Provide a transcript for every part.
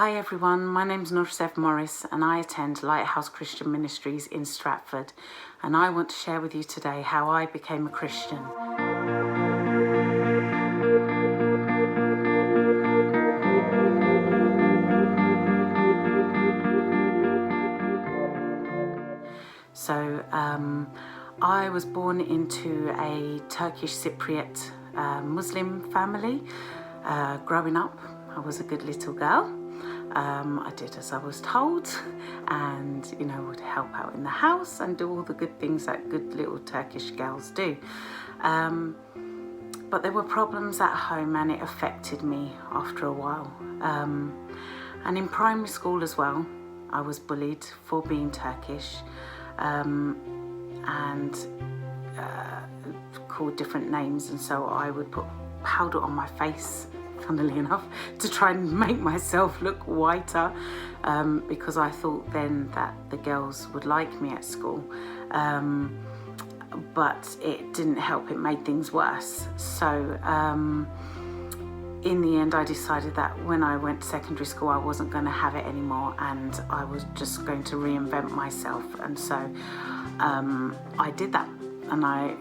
Hi everyone, my name's Nursev Morris and I attend Lighthouse Christian Ministries in Stratford, and I want to share with you today how I became a Christian. So I was born into a Turkish Cypriot Muslim family. Growing up, I was a good little girl. I did as I was told, and would help out in the house and do all the good things that good little Turkish girls do. But there were problems at home and it affected me after a while. And in primary school as well, I was bullied for being Turkish and called different names, and so I would put powder on my face, funnily enough, to try and make myself look whiter, because I thought then that the girls would like me at school, but it didn't help, it made things worse. So in the end I decided that when I went to secondary school I wasn't going to have it anymore and I was just going to reinvent myself, and so I did that, and I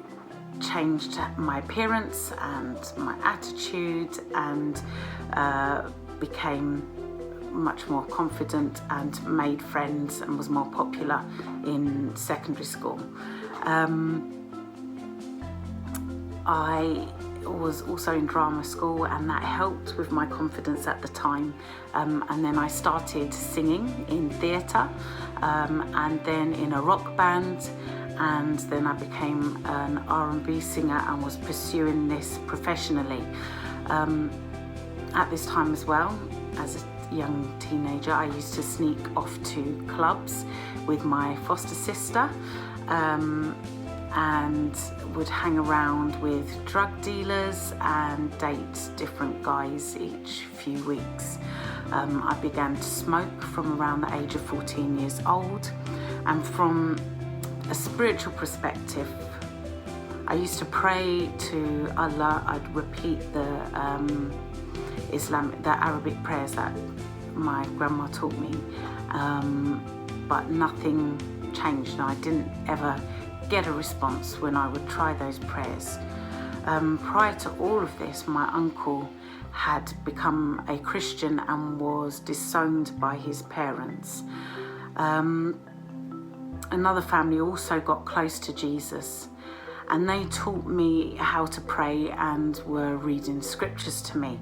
changed my appearance and my attitude and became much more confident and made friends and was more popular in secondary school. I was also in drama school and that helped with my confidence at the time, and then I started singing in theatre and then in a rock band, and then I became an R&B singer and was pursuing this professionally. At this time as well, as a young teenager, I used to sneak off to clubs with my foster sister and would hang around with drug dealers and date different guys each few weeks. I began to smoke from around the age of 14 years old, and from a spiritual perspective, I used to pray to Allah. I'd repeat the Arabic prayers that my grandma taught me, but nothing changed. I didn't ever get a response when I would try those prayers. Prior to all of this, my uncle had become a Christian and was disowned by his parents. Another family also got close to Jesus, and they taught me how to pray and were reading scriptures to me.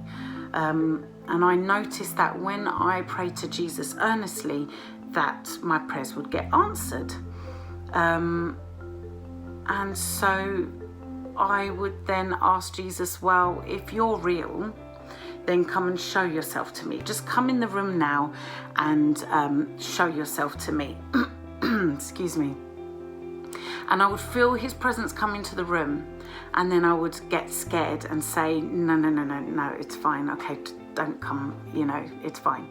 And I noticed that when I prayed to Jesus earnestly, that my prayers would get answered. And so I would then ask Jesus, well, if you're real, then come and show yourself to me. Just come in the room now and show yourself to me. Excuse me. And I would feel his presence come into the room, and then I would get scared and say, no, it's fine. Okay, don't come, it's fine.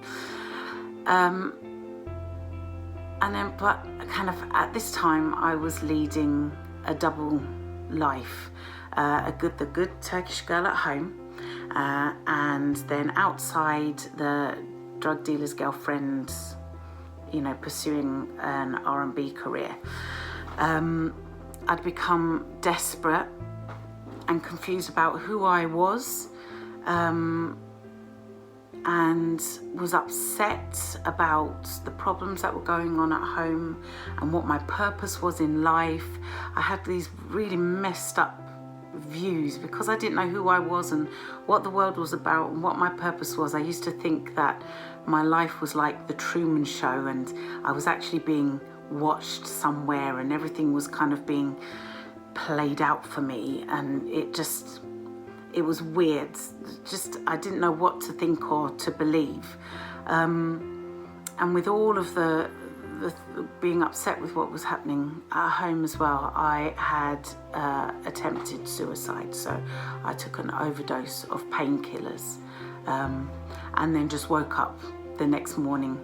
And then, but kind of at this time, I was leading a double life, the good Turkish girl at home, and then outside the drug dealer's girlfriend, pursuing an R&B career. I'd become desperate and confused about who I was, and was upset about the problems that were going on at home and what my purpose was in life. I had these really messed up views because I didn't know who I was and what the world was about and what my purpose was. I used to think that my life was like the Truman Show and I was actually being watched somewhere and everything was kind of being played out for me, and it was weird. I didn't know what to think or to believe. And with all of the being upset with what was happening at home as well, I had attempted suicide. So I took an overdose of painkillers, and then just woke up the next morning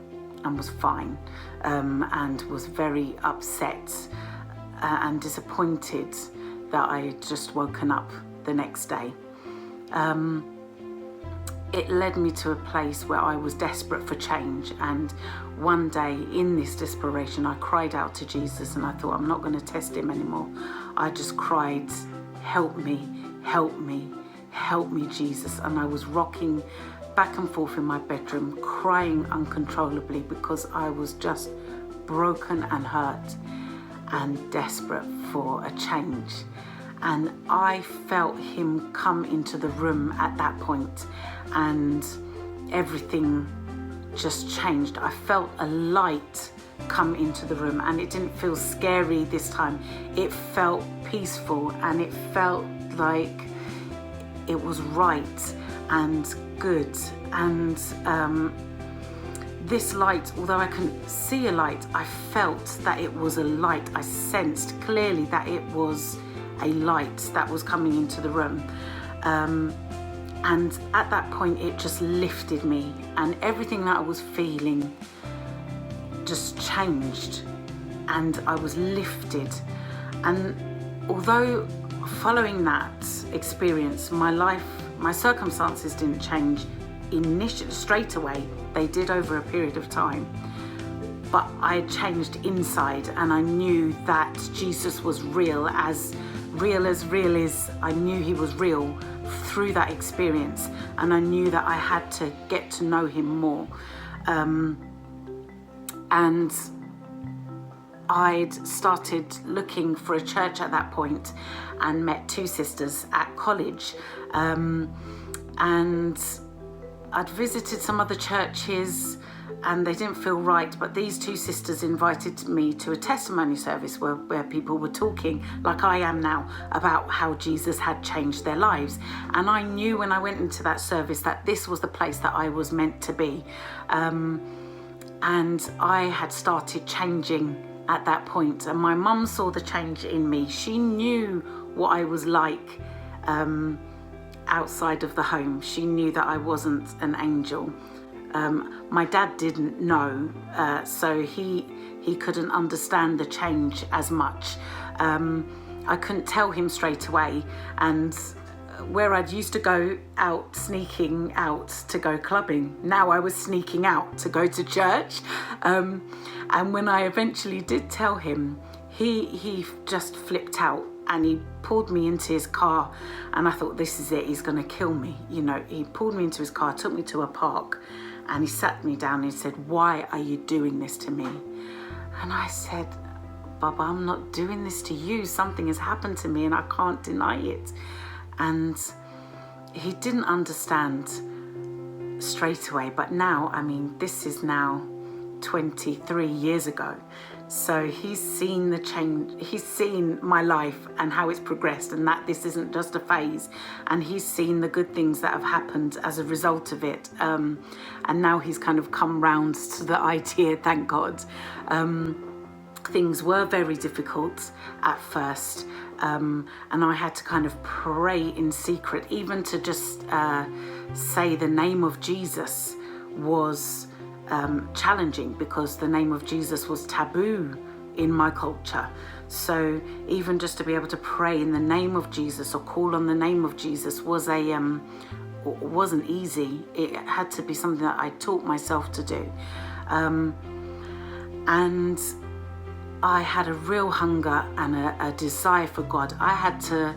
and was fine, and was very upset and disappointed that I had just woken up the next day. it led me to a place where I was desperate for change. And one day in this desperation, I cried out to Jesus, and I thought, I'm not going to test him anymore. I just cried, help me, help me, help me, Jesus. And I was rocking back and forth in my bedroom, crying uncontrollably, because I was just broken and hurt and desperate for a change. And I felt him come into the room at that point, and everything just changed. I felt a light come into the room, and it didn't feel scary this time. It felt peaceful, and it felt like it was right and good. And this light, although I couldn't see a light, I felt that it was a light. I sensed clearly that it was a light that was coming into the room. And at that point, it just lifted me, and everything that I was feeling just changed, and I was lifted. And although following that experience, my life, my circumstances didn't change initially straight away. They did over a period of time, but I had changed inside, and I knew that Jesus was real as real is. I knew he was real through that experience, and I knew that I had to get to know him more. And I'd started looking for a church at that point, and met two sisters at college. And I'd visited some other churches, and they didn't feel right, but these two sisters invited me to a testimony service where people were talking, like I am now, about how Jesus had changed their lives. And I knew when I went into that service that this was the place that I was meant to be. And I had started changing at that point, and my mum saw the change in me. She knew what I was like outside of the home. She knew that I wasn't an angel. My dad didn't know, so he couldn't understand the change as much. I couldn't tell him straight away, and where I'd used to go out, sneaking out to go clubbing, now I was sneaking out to go to church. And when I eventually did tell him, he just flipped out, and he pulled me into his car, and I thought, this is it, he's going to kill me. You know, he pulled me into his car, took me to a park, and he sat me down and he said, why are you doing this to me? And I said, Baba, I'm not doing this to you. Something has happened to me and I can't deny it. And he didn't understand straight away. But now, I mean, this is now 23 years ago. So he's seen the change, he's seen my life and how it's progressed, and that this isn't just a phase, and he's seen the good things that have happened as a result of it. And now he's kind of come round to the idea, thank God. Things were very difficult at first, and I had to kind of pray in secret. Even to just say the name of Jesus was challenging, because the name of Jesus was taboo in my culture. So even just to be able to pray in the name of Jesus or call on the name of Jesus wasn't easy. It had to be something that I taught myself to do. And I had a real hunger and a desire for God. I had to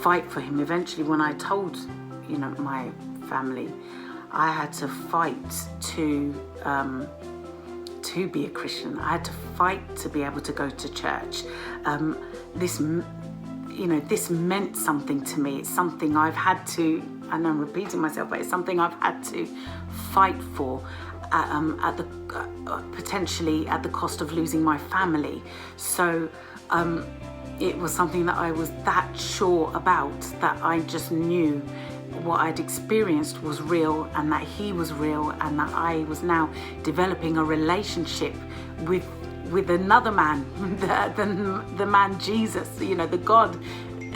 fight for him. Eventually, when I told, my family, I had to fight to be a Christian. I had to fight to be able to go to church. This meant something to me. It's something I've had to, and I'm repeating myself, but it's something I've had to fight for, potentially at the cost of losing my family. So it was something that I was that sure about, that I just knew what I'd experienced was real, and that he was real, and that I was now developing a relationship with another man, the man Jesus, the God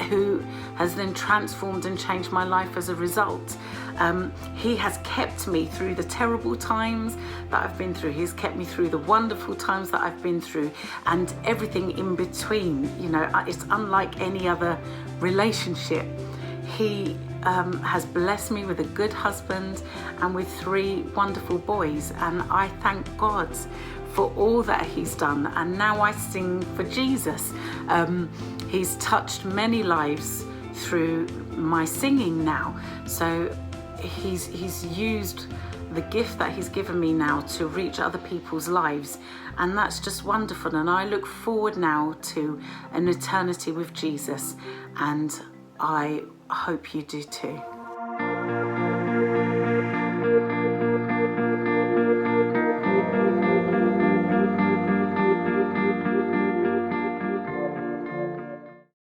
who has then transformed and changed my life as a result. He has kept me through the terrible times that I've been through. He's kept me through the wonderful times that I've been through, and everything in between. It's unlike any other relationship. He has blessed me with a good husband and with 3 wonderful boys, and I thank God for all that he's done. And now I sing for Jesus. He's touched many lives through my singing now, so he's used the gift that he's given me now to reach other people's lives, and that's just wonderful. And I look forward now to an eternity with Jesus, and I hope you do too.